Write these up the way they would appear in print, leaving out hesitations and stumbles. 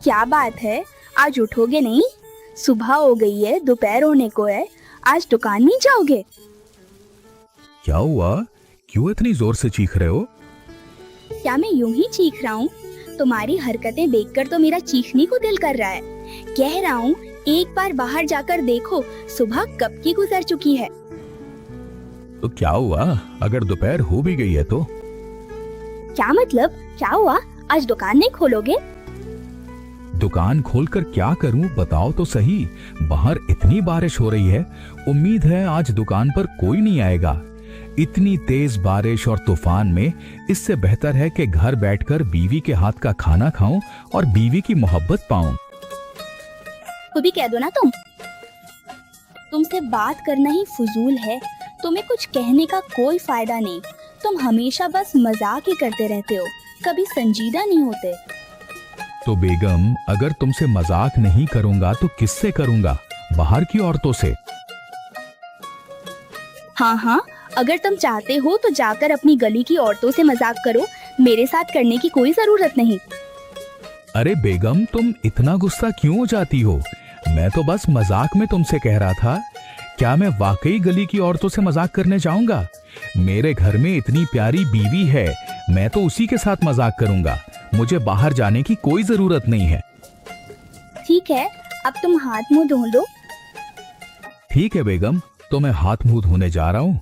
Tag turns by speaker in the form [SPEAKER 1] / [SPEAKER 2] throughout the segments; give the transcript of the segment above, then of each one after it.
[SPEAKER 1] क्या बात है, आज उठोगे नहीं? सुबह हो गई है, दोपहर होने को है, आज दुकान नहीं जाओगे?
[SPEAKER 2] क्या हुआ? क्यों इतनी जोर से चीख रहे हो?
[SPEAKER 1] क्या मैं यूं ही चीख रहा हूँ? तुम्हारी हरकतें देखकर तो मेरा चीखने को दिल कर रहा है। कह रहा हूँ एक बार बाहर जाकर देखो, सुबह कब की गुजर चुकी है।
[SPEAKER 2] तो क्या हुआ अगर दोपहर हो भी गई है तो?
[SPEAKER 1] क्या मतलब? क्या हुआ? आज दुकान नहीं खोलोगे?
[SPEAKER 2] दुकान खोलकर क्या करूं बताओ तो सही। बाहर इतनी बारिश हो रही है, उम्मीद है आज दुकान पर कोई नहीं आएगा। इतनी तेज बारिश और तूफान में इससे बेहतर है कि घर बैठकर बीवी के हाथ का खाना खाऊं और बीवी की मोहब्बत पाऊं।
[SPEAKER 1] वो भी कह दो ना तुमसे बात करना ही फजूल है। तुम्हें कुछ कहने का कोई फायदा नहीं। तुम हमेशा बस मजाक ही करते रहते हो, कभी संजीदा नहीं होते।
[SPEAKER 2] तो बेगम, अगर तुमसे मजाक नहीं करूंगा तो किससे करूंगा? बाहर की औरतों से।
[SPEAKER 1] हाँ, अगर तुम चाहते हो तो जाकर अपनी गली की औरतों से मजाक करो, मेरे साथ करने की कोई जरूरत नहीं।
[SPEAKER 2] अरे बेगम, तुम इतना गुस्सा क्यों हो जाती हो? मैं तो बस मजाक में तुमसे कह रहा था। क्या मैं वाकई गली की औरतों से मजाक करने जाऊंगा? मेरे घर में इतनी प्यारी बीवी है, मैं तो उसी के साथ मजाक करूंगा। मुझे बाहर जाने की कोई जरूरत नहीं है।
[SPEAKER 1] ठीक है, अब तुम हाथ मुंह धो लो।
[SPEAKER 2] ठीक है बेगम, तो मैं हाथ मुंह धोने जा रहा हूँ।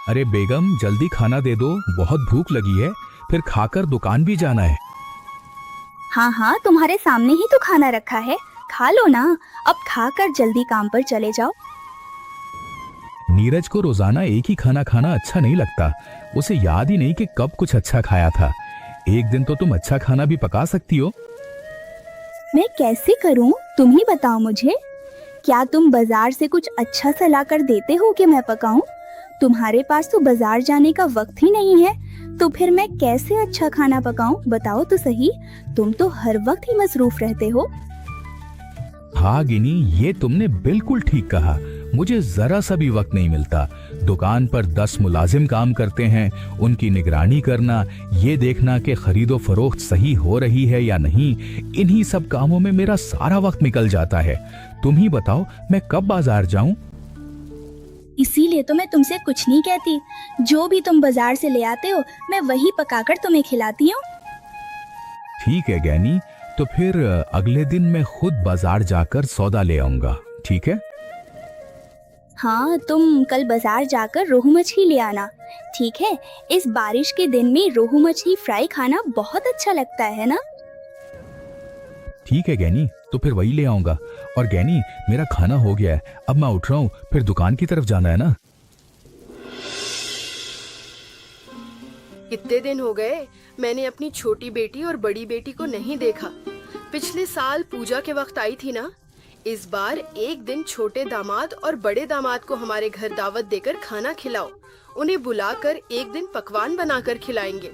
[SPEAKER 2] अरे बेगम, जल्दी खाना दे दो, बहुत भूख लगी है, फिर खाकर दुकान भी जाना है।
[SPEAKER 1] हाँ, तुम्हारे सामने ही तो खाना रखा है, खा लो ना। अब खाकर जल्दी काम पर चले जाओ।
[SPEAKER 2] नीरज को रोजाना एक ही खाना खाना अच्छा नहीं लगता। उसे याद ही नहीं कि कब कुछ अच्छा खाया था। एक दिन तो तुम अच्छा खाना भी पका सकती हो।
[SPEAKER 1] मैं कैसे करूं? तुम ही बताओ मुझे। क्या तुम बाजार से कुछ अच्छा सा ला कर देते हो कि मैं पकाऊं? तुम्हारे पास तो बाजार जाने का वक्त ही नहीं है, तो फिर मैं कैसे अच्छा खाना पकाऊं? बताओ तो सही। तुम तो हर वक्त ही मसरूफ रहते हो।
[SPEAKER 2] हाँ गिनी, ये तुमने बिल्कुल ठीक कहा। मुझे जरा सा भी वक्त नहीं मिलता। दुकान पर 10 मुलाजिम काम करते हैं, उनकी निगरानी करना, ये देखना कि खरीदो फरोख्त सही हो रही है या नहीं, इन्हीं सब कामों में मेरा सारा वक्त निकल जाता है। तुम ही बताओ मैं कब बाजार जाऊं?
[SPEAKER 1] इसीलिए तो मैं तुमसे कुछ नहीं कहती। जो भी तुम बाजार से ले आते हो, मैं वही पकाकर तुम्हें खिलाती हूँ।
[SPEAKER 2] ठीक है गैनी, तो फिर अगले दिन मैं खुद बाजार जाकर सौदा ले आऊंगा, ठीक है?
[SPEAKER 1] हाँ, तुम कल बाजार जाकर रोहू मछली ले आना, ठीक है? इस बारिश के दिन में रोहू मछली फ्राई खाना बहुत अच्छा लगता है ना?
[SPEAKER 2] ठीक है गैनी, तो फिर वही ले आऊंगा। और गैनी, मेरा खाना हो गया है, अब मैं उठ रहा हूँ, फिर दुकान की तरफ जाना है ना।
[SPEAKER 3] कितने दिन हो गए मैंने अपनी छोटी बेटी और बड़ी बेटी को नहीं देखा। पिछले साल पूजा के वक्त आई थी ना। इस बार एक दिन छोटे दामाद और बड़े दामाद को हमारे घर दावत देकर खाना खिलाओ। उन्हें बुलाकर एक दिन पकवान बनाकर खिलाएंगे।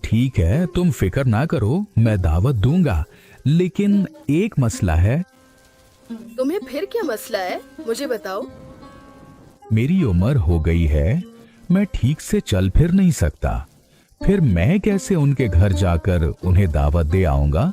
[SPEAKER 2] ठीक है, तुम फिक्र ना करो, मैं दावत दूंगा, लेकिन एक मसला है।
[SPEAKER 3] तुम्हें फिर क्या मसला है, मुझे बताओ।
[SPEAKER 2] मेरी उम्र हो गई है, मैं ठीक से चल फिर नहीं सकता। फिर मैं कैसे उनके घर जाकर उन्हें दावत दे आऊंगा?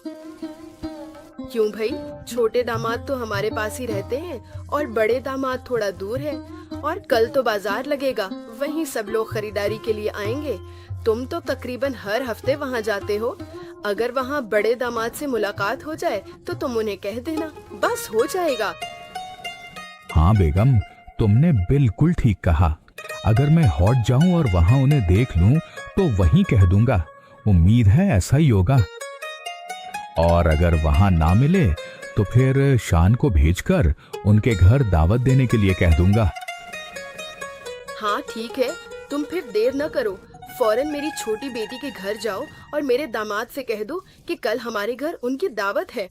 [SPEAKER 3] क्यों भाई, छोटे दामाद तो हमारे पास ही रहते हैं और बड़े दामाद थोड़ा दूर है। और कल तो बाजार लगेगा, वहीं सब लोग खरीदारी के लिए आएंगे। तुम तो तकरीबन हर हफ्ते वहाँ जाते हो। अगर वहाँ बड़े दामाद से मुलाकात हो जाए तो तुम उन्हें कह देना, बस हो जाएगा।
[SPEAKER 2] हाँ बेगम, तुमने बिल्कुल ठीक कहा। अगर मैं हॉट जाऊं और वहां उन्हें देख लूं तो वहीं कह दूंगा। उम्मीद है ऐसा ही होगा। और अगर वहां ना मिले तो फिर शान को भेजकर उनके घर दावत देने के लिए कह दूंगा।
[SPEAKER 3] हाँ ठीक है, तुम फिर देर न करो, फौरन मेरी छोटी बेटी के घर जाओ और मेरे दामाद से कह दो कि कल हमारे घर उनकी दावत है।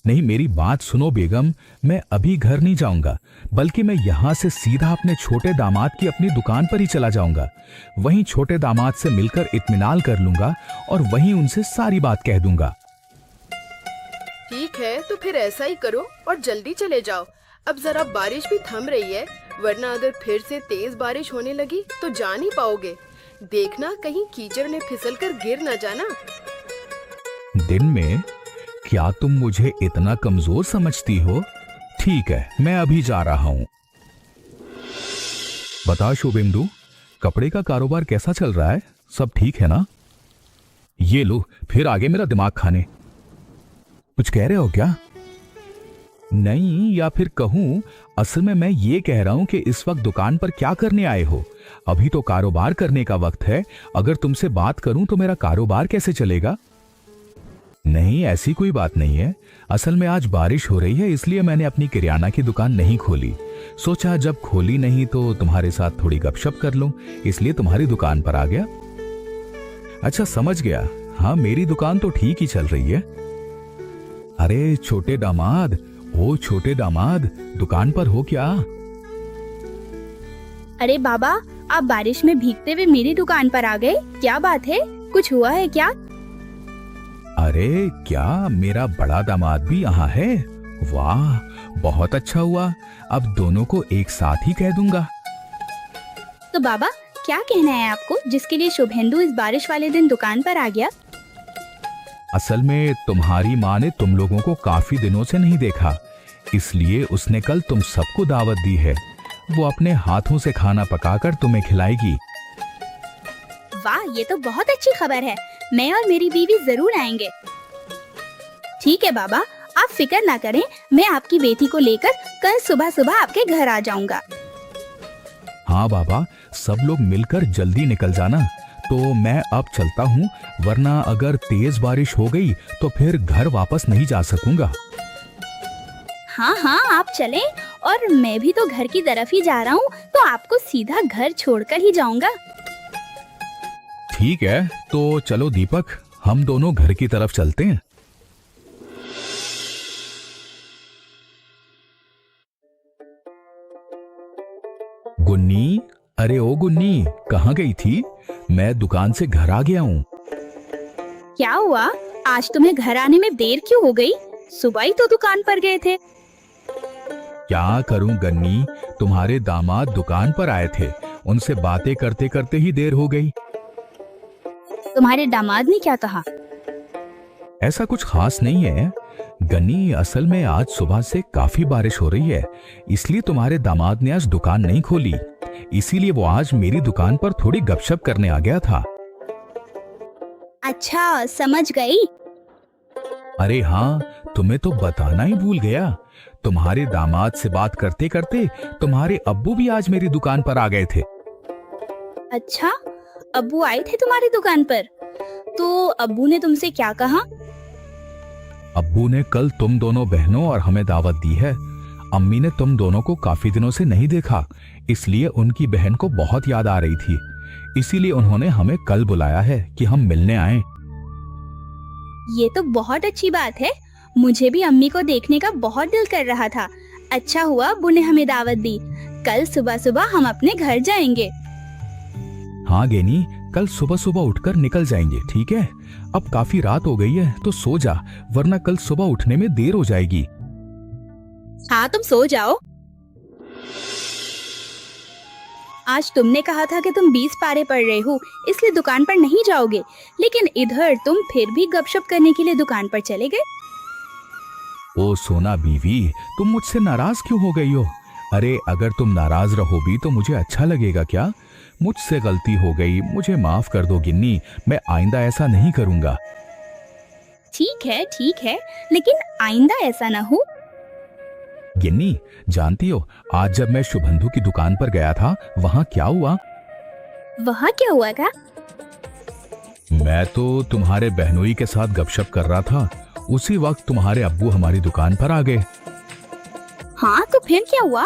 [SPEAKER 2] नहीं, मेरी बात सुनो बेगम, मैं अभी घर नहीं जाऊंगा, बल्कि मैं यहाँ से सीधा अपने छोटे दामाद की अपनी दुकान पर ही चला जाऊंगा। वहीं छोटे दामाद से मिलकर इत्मीनान कर लूंगा और वहीं उनसे सारी बात कह दूंगा।
[SPEAKER 3] ठीक है, तो फिर ऐसा ही करो और जल्दी चले जाओ। अब जरा बारिश भी थम रही है, वरना अगर फिर से तेज बारिश होने लगी तो जा नहीं पाओगे। देखना कहीं कीचड़ में फिसल कर गिर न जाना।
[SPEAKER 2] दिन में? क्या तुम मुझे इतना कमजोर समझती हो? ठीक है, मैं अभी जा रहा हूं। बता शुभेंदु, कपड़े का कारोबार कैसा चल रहा है? सब ठीक है ना? ये लो, फिर आगे मेरा दिमाग खाने। कुछ कह रहे हो क्या? नहीं, या फिर कहूं, असल में मैं ये कह रहा हूं कि इस वक्त दुकान पर क्या करने आए हो? अभी तो कारोबार करने का वक्त है। अगर तुमसे बात करूं तो मेरा कारोबार कैसे चलेगा? नहीं, ऐसी कोई बात नहीं है। असल में आज बारिश हो रही है, इसलिए मैंने अपनी किराना की दुकान नहीं खोली। सोचा जब खोली नहीं तो तुम्हारे साथ थोड़ी गपशप कर लूं, इसलिए तुम्हारी दुकान पर आ गया। अच्छा, समझ गया। हाँ, मेरी दुकान तो ठीक ही चल रही है। अरे छोटे दामाद, ओ छोटे दामाद, दुकान पर हो क्या?
[SPEAKER 1] अरे बाबा, आप बारिश में भीगते हुए मेरी दुकान पर आ गए, क्या बात है? कुछ हुआ है क्या?
[SPEAKER 2] अरे क्या, मेरा बड़ा दामाद भी यहाँ है? वाह, बहुत अच्छा हुआ। अब दोनों को एक साथ ही कह दूंगा।
[SPEAKER 1] तो बाबा, क्या कहना है आपको, जिसके लिए शुभेंदु इस बारिश वाले दिन दुकान पर आ गया?
[SPEAKER 2] असल में तुम्हारी माँ ने तुम लोगों को काफी दिनों से नहीं देखा, इसलिए उसने कल तुम सबको दावत दी है। वो अपने हाथों से खाना पकाकर तुम्हें खिलाएगी।
[SPEAKER 1] वाह, ये तो बहुत अच्छी खबर है। मैं और मेरी बीवी जरूर आएंगे। ठीक है बाबा, आप फिक्र ना करें, मैं आपकी बेटी को लेकर कल सुबह सुबह आपके घर आ जाऊंगा।
[SPEAKER 2] हाँ बाबा, सब लोग मिलकर जल्दी निकल जाना। तो मैं अब चलता हूँ, वरना अगर तेज बारिश हो गई तो फिर घर वापस नहीं जा सकूंगा।
[SPEAKER 1] हाँ हाँ, आप चलें, और मैं भी तो घर की तरफ ही जा रहा हूँ, तो आपको सीधा घर छोड़कर ही जाऊंगा।
[SPEAKER 2] ठीक है, तो चलो दीपक, हम दोनों घर की तरफ चलते हैं। गुन्नी, अरे ओ गुन्नी, कहाँ गई थी? मैं दुकान से घर आ गया हूँ।
[SPEAKER 1] क्या हुआ? आज तुम्हें घर आने में देर क्यों हो गई? सुबह ही तो दुकान पर गए थे।
[SPEAKER 2] क्या करूं गन्नी, तुम्हारे दामाद दुकान पर आए थे, उनसे बातें करते करते ही देर हो गई।
[SPEAKER 1] तुम्हारे दामाद ने क्या कहा?
[SPEAKER 2] ऐसा कुछ खास नहीं है गन्नी, असल में आज सुबह से काफी बारिश हो रही है, इसलिए तुम्हारे दामाद ने आज दुकान नहीं खोली। इसीलिए वो आज मेरी दुकान पर थोड़ी गपशप करने आ गया था।
[SPEAKER 1] अच्छा, समझ गई।
[SPEAKER 2] अरे हाँ, तुम्हें तो बताना ही भूल गया। तुम्हारे दामाद से बात करते करते तुम्हारे अब्बू भी आज मेरी दुकान पर आ गए थे।
[SPEAKER 1] अच्छा, अब्बू आए थे तुम्हारी दुकान पर? तो अब्बू ने तुमसे क्या कहा?
[SPEAKER 2] अब्बू ने कल तुम दोनों बहनों और हमें दावत दी है। अम्मी ने तुम दोनों को काफी दिनों से नहीं देखा, इसलिए उनकी बहन को बहुत याद आ रही थी। इसीलिए उन्होंने हमें कल बुलाया है कि हम मिलने आएं।
[SPEAKER 1] ये तो बहुत अच्छी बात है। मुझे भी अम्मी को देखने का बहुत दिल कर रहा था। अच्छा हुआ अब्बू ने हमें दावत दी। कल सुबह सुबह हम अपने घर जाएंगे।
[SPEAKER 2] हाँ गेनी, कल सुबह सुबह उठकर निकल जाएंगे, ठीक है? अब काफी रात हो गई है, तो सो जा, वरना कल सुबह उठने में देर हो जाएगी।
[SPEAKER 1] हाँ, तुम सो जाओ। आज तुमने कहा था कि तुम 20 पारे पढ़ रहे हो, इसलिए दुकान पर नहीं जाओगे, लेकिन इधर तुम फिर भी गपशप करने के लिए दुकान पर चले गए।
[SPEAKER 2] ओ सोना बीवी, तुम मुझसे नाराज क्यों हो गई हो? अरे अगर तुम नाराज रहोगी तो मुझे अच्छा लगेगा क्या? मुझसे गलती हो गई, मुझे माफ कर दो गिन्नी, मैं आइंदा ऐसा नहीं करूंगा।
[SPEAKER 1] ठीक है, लेकिन आइंदा ऐसा ना हो।
[SPEAKER 2] गिन्नी, जानती हो आज जब मैं शुभेंदु की दुकान पर गया था, वहाँ क्या हुआ?
[SPEAKER 1] वहाँ क्या हुआ था?
[SPEAKER 2] मैं तो तुम्हारे बहनोई के साथ गपशप कर रहा था, उसी वक्त तुम्हारे अब्बू हमारी दुकान पर आ गए।
[SPEAKER 1] हाँ, तो फिर क्या हुआ?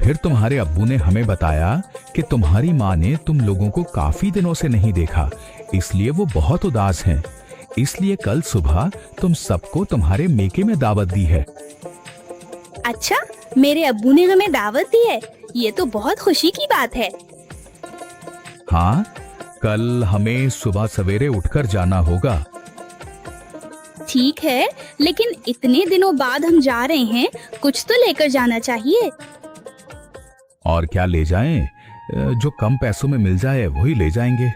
[SPEAKER 2] फिर तुम्हारे अब्बू ने हमें बताया कि तुम्हारी माँ ने तुम लोगों को काफी दिनों से नहीं देखा, इसलिए वो बहुत उदास हैं। इसलिए कल सुबह तुम सबको तुम्हारे मेके में दावत दी है।
[SPEAKER 1] अच्छा, मेरे अब्बू ने हमें दावत दी है, ये तो बहुत खुशी की बात है।
[SPEAKER 2] हाँ, कल हमें सुबह सवेरे उठकर जाना होगा।
[SPEAKER 1] ठीक है, लेकिन इतने दिनों बाद हम जा रहे हैं, कुछ तो लेकर जाना चाहिए।
[SPEAKER 2] और क्या ले जाएं? जो कम पैसों में मिल जाए वही ले जाएंगे।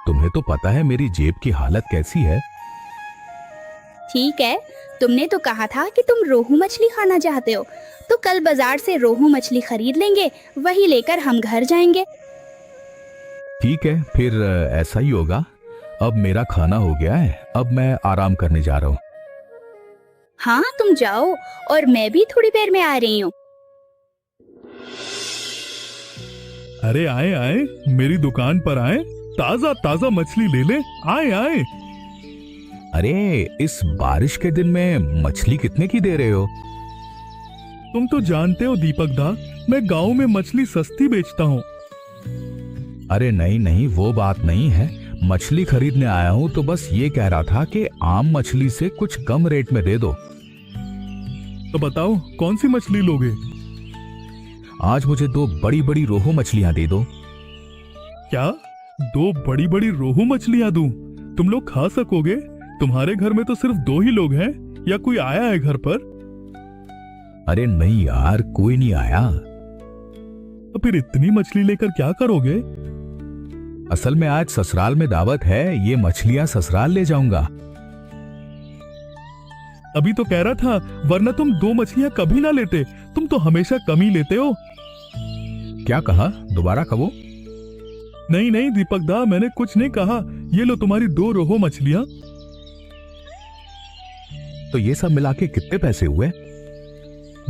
[SPEAKER 2] तुम्हें तो पता है मेरी जेब की हालत कैसी है।
[SPEAKER 1] ठीक है, तुमने तो कहा था कि तुम रोहू मछली खाना चाहते हो, तो कल बाजार से रोहू मछली खरीद लेंगे, वही लेकर हम घर जाएंगे।
[SPEAKER 2] ठीक है, फिर ऐसा ही होगा। अब मेरा खाना हो गया है, अब मैं आराम करने जा रहा हूँ।
[SPEAKER 1] हाँ तुम जाओ, और मैं भी थोड़ी देर में आ रही हूँ।
[SPEAKER 4] अरे आए आए, मेरी दुकान पर आए, ताजा ताजा मछली ले ले, आए आए।
[SPEAKER 2] अरे इस बारिश के दिन में मछली कितने की दे रहे हो?
[SPEAKER 4] तुम तो जानते हो दीपक दा, मैं गांव में मछली सस्ती बेचता हूँ।
[SPEAKER 2] अरे नहीं नहीं, वो बात नहीं है। मछली खरीदने आया हूँ तो बस ये कह रहा था कि आम मछली से कुछ कम रेट में दे दो।
[SPEAKER 4] तो बताओ कौन सी मछली लोगे?
[SPEAKER 2] आज मुझे 2 बड़ी बड़ी रोहू मछलियाँ दे दो।
[SPEAKER 4] क्या 2 बड़ी बड़ी रोहू मछलियाँ दूं? तुम लोग खा सकोगे? तुम्हारे घर में तो सिर्फ 2 ही लोग हैं, या कोई आया है घर पर?
[SPEAKER 2] अरे नहीं यार, कोई नहीं आया।
[SPEAKER 4] तो फिर इतनी मछली लेकर क्या करोगे?
[SPEAKER 2] असल में आज ससुराल में दावत है, ये मछलियाँ ससुराल ले जाऊंगा।
[SPEAKER 4] अभी तो कह रहा था, वरना तुम 2 मछलियाँ कभी ना लेते, तुम तो हमेशा कम ही लेते हो।
[SPEAKER 2] क्या कहा? दोबारा कहो।
[SPEAKER 4] नहीं नहीं दीपक दा, मैंने कुछ नहीं कहा। ये लो तुम्हारी 2 रोहू मछलियाँ।
[SPEAKER 2] तो ये सब मिला के कितने पैसे हुए?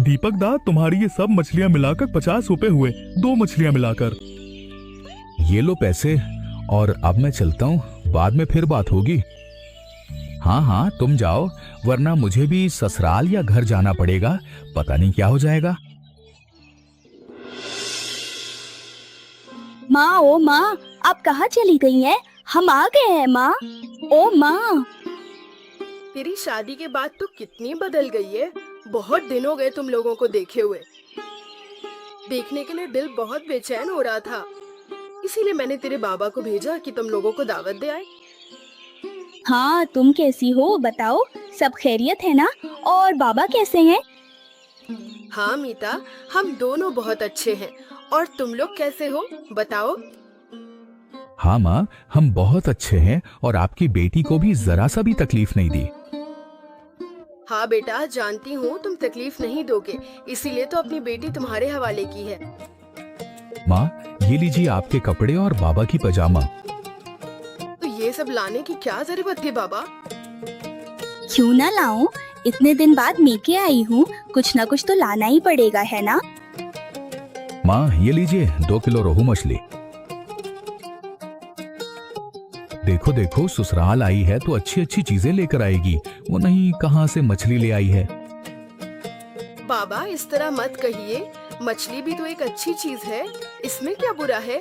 [SPEAKER 4] दीपक दा, तुम्हारी ये सब मछलियाँ मिलाकर 50 रुपए हुए, 2 मछलियाँ मिलाकर।
[SPEAKER 2] ये लो पैसे, और अब मैं चलता हूँ, बाद में फिर बात होगी। हाँ हाँ तुम जाओ, वरना मुझे भी ससुराल या घर जाना पड़ेगा, पता नहीं क्या हो जाएगा।
[SPEAKER 1] माँ, ओ माँ, आप कहाँ चली गई हैं? हम आ गए हैं माँ। ओ माँ।
[SPEAKER 3] तेरी शादी के बाद तो कितनी बदल गई है। बहुत दिन हो गए तुम लोगों को देखे हुए। देखने के लिए दिल बहुत बेचैन हो रहा था, इसीलिए मैंने तेरे बाबा को भेजा कि तुम लोगों को दावत दे आए।
[SPEAKER 1] हाँ, तुम कैसी हो बताओ? सब खैरियत है ना? और बाबा कैसे हैं?
[SPEAKER 3] हाँ मीता, हम दोनों बहुत अच्छे हैं। और तुम लोग कैसे हो बताओ?
[SPEAKER 2] हाँ माँ, हम बहुत अच्छे हैं, और आपकी बेटी को भी जरा सा भी तकलीफ नहीं दी।
[SPEAKER 3] हाँ बेटा, जानती हूँ तुम तकलीफ नहीं दोगे, इसीलिए तो अपनी बेटी तुम्हारे हवाले की है।
[SPEAKER 2] माँ, ये लीजिए आपके कपड़े और बाबा की पजामा।
[SPEAKER 3] तो ये सब लाने की क्या जरूरत थी बाबा?
[SPEAKER 1] क्यों ना लाऊं? इतने दिन बाद मीके आई हूँ, कुछ ना कुछ तो लाना ही पड़ेगा, है ना?
[SPEAKER 2] माँ ये लीजिए 2 किलो रोहू मछली। देखो देखो, ससुराल आई है तो अच्छी अच्छी चीजें लेकर आएगी, वो नहीं कहाँ से मछली ले आई है।
[SPEAKER 3] बाबा इस तरह मत कहिए, मछली भी तो एक अच्छी चीज है, इसमें क्या बुरा है?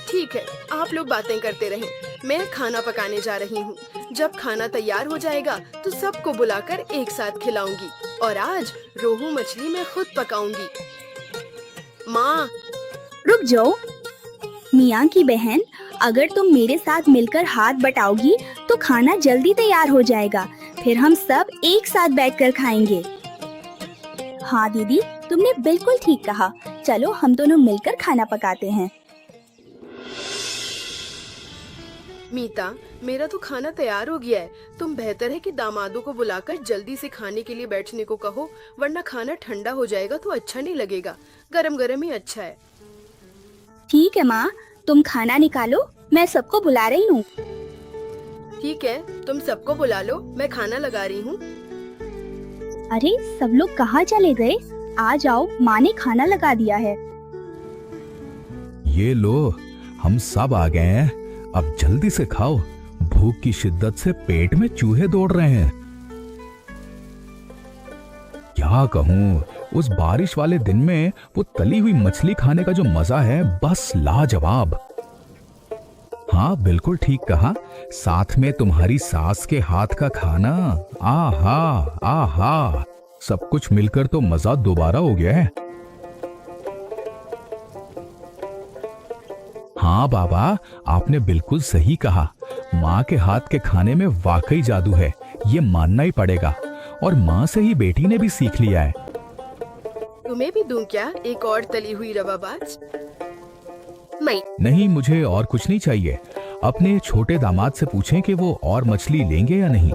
[SPEAKER 3] ठीक है, आप लोग बातें करते रहें, मैं खाना पकाने जा रही हूँ। जब खाना तैयार हो जाएगा तो सबको बुलाकर एक साथ खिलाऊंगी, और आज रोहू मछली मैं खुद पकाऊंगी। माँ,
[SPEAKER 1] रुक जाओ मियाँ की बहन, अगर तुम मेरे साथ मिलकर हाथ बटाओगी तो खाना जल्दी तैयार हो जाएगा, फिर हम सब एक साथ बैठकर खाएंगे। हाँ दीदी, तुमने बिल्कुल ठीक कहा, चलो हम दोनों मिलकर खाना पकाते हैं।
[SPEAKER 3] मीता, मेरा तो खाना तैयार हो गया है, तुम बेहतर है कि दामादों को बुलाकर जल्दी से खाने के लिए बैठने को कहो, वरना खाना ठंडा हो जाएगा तो अच्छा नहीं लगेगा, गरम गरम ही अच्छा है।
[SPEAKER 1] ठीक है माँ, तुम खाना निकालो, मैं सबको बुला रही हूँ।
[SPEAKER 3] ठीक है, तुम सबको बुला लो, मैं खाना लगा रही हूँ।
[SPEAKER 1] अरे सब लोग कहाँ चले गए? आ जाओ, माँ ने खाना लगा दिया है।
[SPEAKER 2] ये लो, हम सब आ गए हैं, अब जल्दी से खाओ, भूख की शिद्दत से पेट में चूहे दौड़ रहे हैं। क्या कहूँ, उस बारिश वाले दिन में वो तली हुई मछली खाने का जो मजा है, बस लाजवाब। हाँ बिल्कुल ठीक कहा, साथ में तुम्हारी सास के हाथ का खाना, आहा आहा, सब कुछ मिलकर तो मजा दोबारा हो गया है। हाँ बाबा, आपने बिल्कुल सही कहा, माँ के हाथ के खाने में वाकई जादू है, ये मानना ही पड़ेगा, और माँ से ही बेटी ने भी सीख लिया है।
[SPEAKER 3] तुम्हें भी दूं क्या एक और तली हुई रवाबाज? मैं
[SPEAKER 2] नहीं, मुझे और कुछ नहीं चाहिए। अपने छोटे दामाद से पूछें कि वो और मछली लेंगे या नहीं।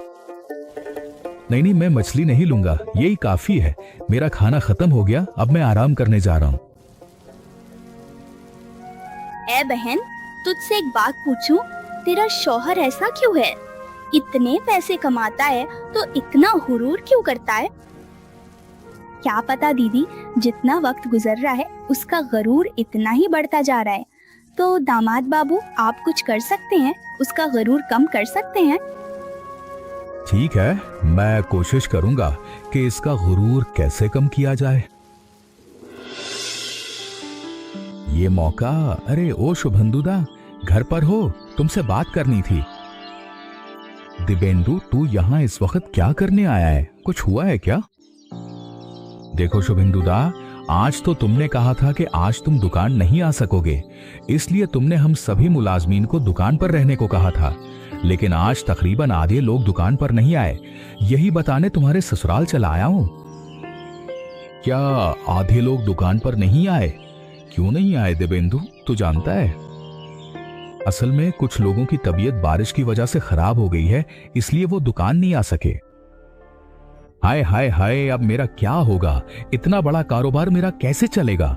[SPEAKER 2] नहीं नहीं, मैं मछली नहीं लूंगा, यही काफी है। मेरा खाना खत्म हो गया, अब मैं आराम करने जा रहा हूँ।
[SPEAKER 1] ए बहन, तुझसे एक बात पूछूं, तेरा शौहर ऐसा क्यों है? इतने पैसे कमाता है तो इतना गुरूर क्यों करता है? क्या पता दीदी, जितना वक्त गुजर रहा है उसका गरूर इतना ही बढ़ता जा रहा है। तो दामाद बाबू, आप कुछ कर सकते हैं, उसका गरूर कम कर सकते हैं।
[SPEAKER 2] ठीक है, मैं कोशिश करूंगा कि इसका गुरूर कैसे कम किया जाए। ये मौका, अरे ओ शुभंदुदा, घर पर हो? तुमसे बात करनी थी। दिबेंदु, तू यहाँ इस वक्त क्या करने आया है? कुछ हुआ है क्या? देखो शुभेंदुदा, आज तो तुमने कहा था कि आज तुम दुकान नहीं आ सकोगे, इसलिए तुमने हम सभी मुलाजमीन को दुकान पर रहने को कहा था। लेकिन आज तकरीबन आधे लोग दुकान पर नहीं आए, यही बताने तुम्हारे ससुराल चला आया हूं। क्या आधे लोग दुकान पर नहीं आए? क्यों नहीं आए दिबेंदु, तू जानता है? असल में कुछ लोगों की तबीयत बारिश की वजह से खराब हो गई है, इसलिए वो दुकान नहीं आ सके। हाय हाय हाय, अब मेरा क्या होगा? इतना बड़ा कारोबार मेरा कैसे चलेगा?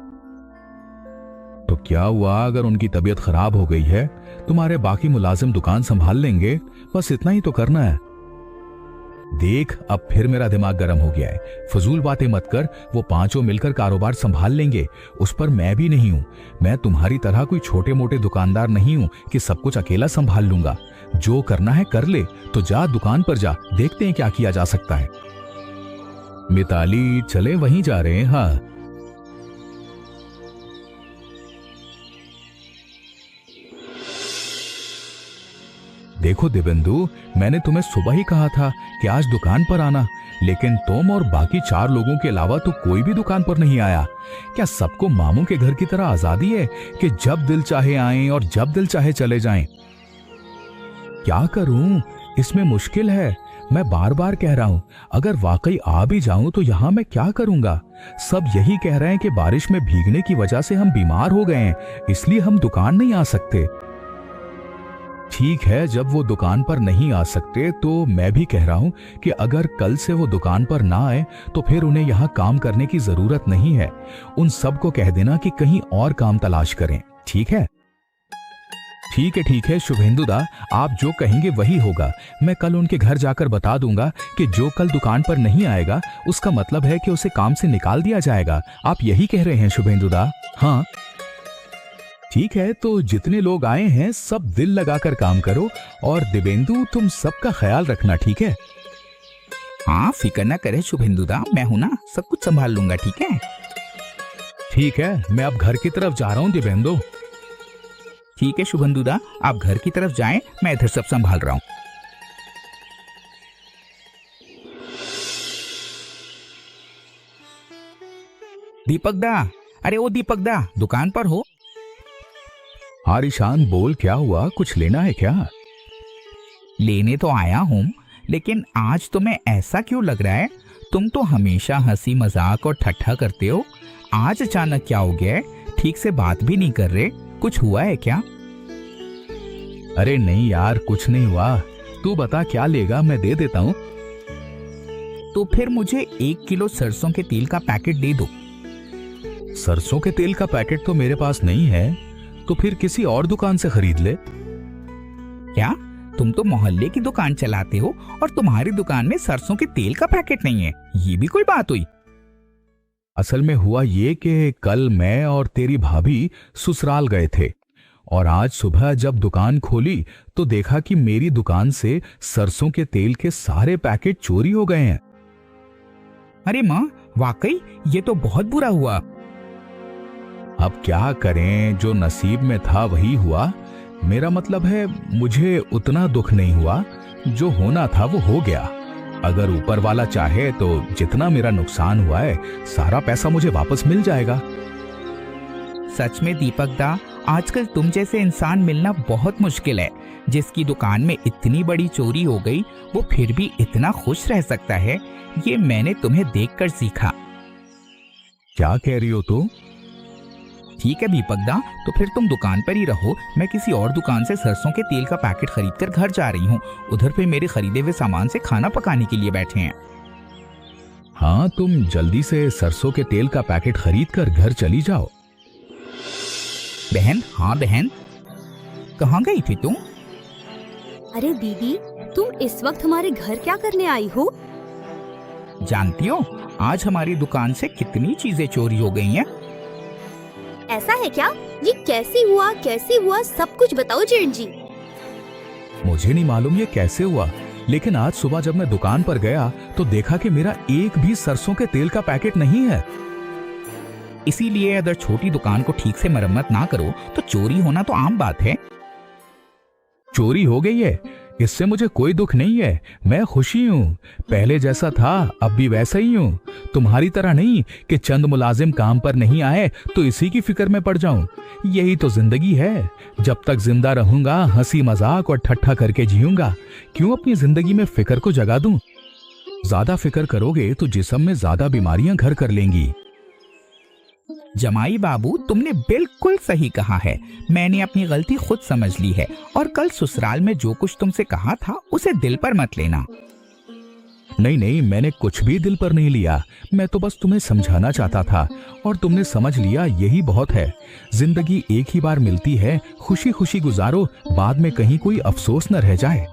[SPEAKER 2] तो क्या हुआ अगर उनकी तबीयत खराब हो गई है? तुम्हारे बाकी मुलाजिम दुकान संभाल लेंगे, बस इतना ही तो करना है। देख, अब फिर मेरा दिमाग गर्म हो गया है। फजूल बातें मत कर, वो पांचों मिलकर कारोबार संभाल लेंगे, उस पर मैं भी नहीं हूं। मैं तुम्हारी तरह कोई छोटे मोटे दुकानदार नहीं हूं कि सब कुछ अकेला संभाल लूंगा। जो करना है कर ले, तो जा दुकान पर जा, देखते हैं क्या किया जा सकता है। मिताली, चले वहीं जा रहे हैं। हाँ, देखो दिबेंदु, मैंने तुम्हें सुबह ही कहा था कि आज दुकान पर आना, लेकिन तुम और बाकी 4 लोगों के अलावा तो कोई भी दुकान पर नहीं आया। क्या सबको मामू के घर की तरह आजादी है कि जब दिल चाहे आएं और जब दिल चाहे चले जाएं? क्या करूं, इसमें मुश्किल है। मैं बार बार कह रहा हूं, अगर वाकई आ भी जाऊं तो यहां मैं क्या करूंगा? सब यही कह रहे हैं कि बारिश में भीगने की वजह से हम बीमार हो गए हैं, इसलिए हम दुकान नहीं आ सकते। ठीक है, जब वो दुकान पर नहीं आ सकते तो मैं भी कह रहा हूं कि अगर कल से वो दुकान पर ना आए तो फिर उन्हें यहाँ काम करने की जरूरत नहीं है। उन सबको कह देना कि कहीं और काम तलाश करें, ठीक है? ठीक है शुभेंदुदा, आप जो कहेंगे वही होगा। मैं कल उनके घर जाकर बता दूंगा कि जो कल दुकान पर नहीं आएगा उसका मतलब है कि उसे काम से निकाल दिया जाएगा। आप यही कह रहे हैं शुभेंदुदा? हाँ ठीक है, तो जितने लोग आए हैं सब दिल लगाकर काम करो, और दिबेंदु तुम सबका ख्याल रखना, ठीक है?
[SPEAKER 5] हाँ, फिक्र न करे शुभेंदुदा, मैं हूं ना, सब कुछ संभाल लूंगा, ठीक है?
[SPEAKER 2] ठीक है, मैं अब घर की तरफ जा रहा हूँ दिबेंदु।
[SPEAKER 5] ठीक है शुभेंदुदा, आप घर की तरफ जाएं, मैं इधर सब संभाल रहा हूँ। दीपक दा, अरे ओ दीपक दा, दुकान पर हो?
[SPEAKER 2] हाँ ईशान, बोल, क्या हुआ? कुछ लेना है क्या?
[SPEAKER 5] लेने तो आया हूँ, लेकिन आज तुम्हें ऐसा क्यों लग रहा है? तुम तो हमेशा हंसी मजाक और ठट्ठा करते हो, आज अचानक क्या हो गया है? ठीक से बात भी नहीं कर रहे, कुछ हुआ है क्या?
[SPEAKER 2] अरे नहीं यार, कुछ नहीं हुआ। तू बता क्या लेगा, मैं दे देता हूँ।
[SPEAKER 5] तो फिर मुझे 1 किलो सरसों के तेल का पैकेट दे दो।
[SPEAKER 2] सरसों के तेल का पैकेट तो मेरे पास नहीं है, तो फिर किसी और दुकान से खरीद ले।
[SPEAKER 5] क्या तुम तो मोहल्ले की दुकान चलाते हो और तुम्हारी दुकान में सरसों के तेल का पैकेट नहीं है? ये भी कोई बात हुई?
[SPEAKER 2] असल में हुआ ये कि कल मैं और तेरी भाभी ससुराल गए थे, और आज सुबह जब दुकान खोली तो देखा कि मेरी दुकान से सरसों के तेल के सारे पैकेट चोरी हो गए हैं।
[SPEAKER 5] अरे माँ, वाकई ये तो बहुत बुरा हुआ।
[SPEAKER 2] अब क्या करें, जो नसीब में था वही हुआ। मेरा मतलब है, मुझे उतना दुख नहीं हुआ, जो होना था वो हो गया। अगर ऊपर वाला चाहे तो जितना मेरा नुकसान हुआ है सारा पैसा मुझे वापस मिल जाएगा।
[SPEAKER 5] सच में दीपक दा, आजकल तुम जैसे इंसान मिलना बहुत मुश्किल है। जिसकी दुकान में इतनी बड़ी चोरी हो गई वो फिर भी इतना खुश रह सकता है, ये मैंने तुम्हें देखकर सीखा।
[SPEAKER 2] क्या कह रही हो तू?
[SPEAKER 5] ठीक है दीपक दा, तो फिर तुम दुकान पर ही रहो, मैं किसी और दुकान से सरसों के तेल का पैकेट खरीद कर घर जा रही हूँ। उधर पे मेरे खरीदे हुए सामान से खाना पकाने के लिए बैठे हैं।
[SPEAKER 2] हाँ, तुम जल्दी से सरसों के तेल का पैकेट खरीद कर घर चली जाओ।
[SPEAKER 5] बहन, हाँ बहन, कहाँ गई थी तुम?
[SPEAKER 1] अरे दीदी, तुम इस वक्त हमारे घर क्या करने आई हो?
[SPEAKER 5] जानती हो आज हमारी दुकान से कितनी चीजें चोरी हो गई हैं?
[SPEAKER 1] ऐसा है क्या? ये कैसे हुआ सब कुछ बताओ जेठ जी।
[SPEAKER 2] मुझे नहीं मालूम ये कैसे हुआ, लेकिन आज सुबह जब मैं दुकान पर गया तो देखा कि मेरा एक भी सरसों के तेल का पैकेट नहीं है।
[SPEAKER 5] इसीलिए अगर छोटी दुकान को ठीक से मरम्मत ना करो तो चोरी होना तो आम बात है।
[SPEAKER 2] चोरी हो गई है, इससे मुझे कोई दुख नहीं है, मैं खुशी हूँ। पहले जैसा था अब भी वैसा ही हूँ। तुम्हारी तरह नहीं कि चंद मुलाजिम काम पर नहीं आए तो इसी की फिक्र में पड़ जाऊं। यही तो जिंदगी है, जब तक जिंदा रहूंगा हंसी मजाक और ठट्ठा करके जीऊंगा। क्यों अपनी जिंदगी में फिक्र को जगा दूं? ज्यादा फिक्र करोगे तो जिस्म में ज्यादा बीमारियां घर कर लेंगी।
[SPEAKER 5] जमाई बाबू, तुमने बिल्कुल सही कहा है। मैंने अपनी गलती खुद समझ ली है और कल ससुराल में जो कुछ तुमसे कहा था उसे दिल पर मत लेना।
[SPEAKER 2] नहीं, मैंने कुछ भी दिल पर नहीं लिया। मैं तो बस तुम्हें समझाना चाहता था और तुमने समझ लिया, यही बहुत है। जिंदगी एक ही बार मिलती है, खुशी खुशी गुजारो, बाद में कहीं कोई अफसोस न रह जाए।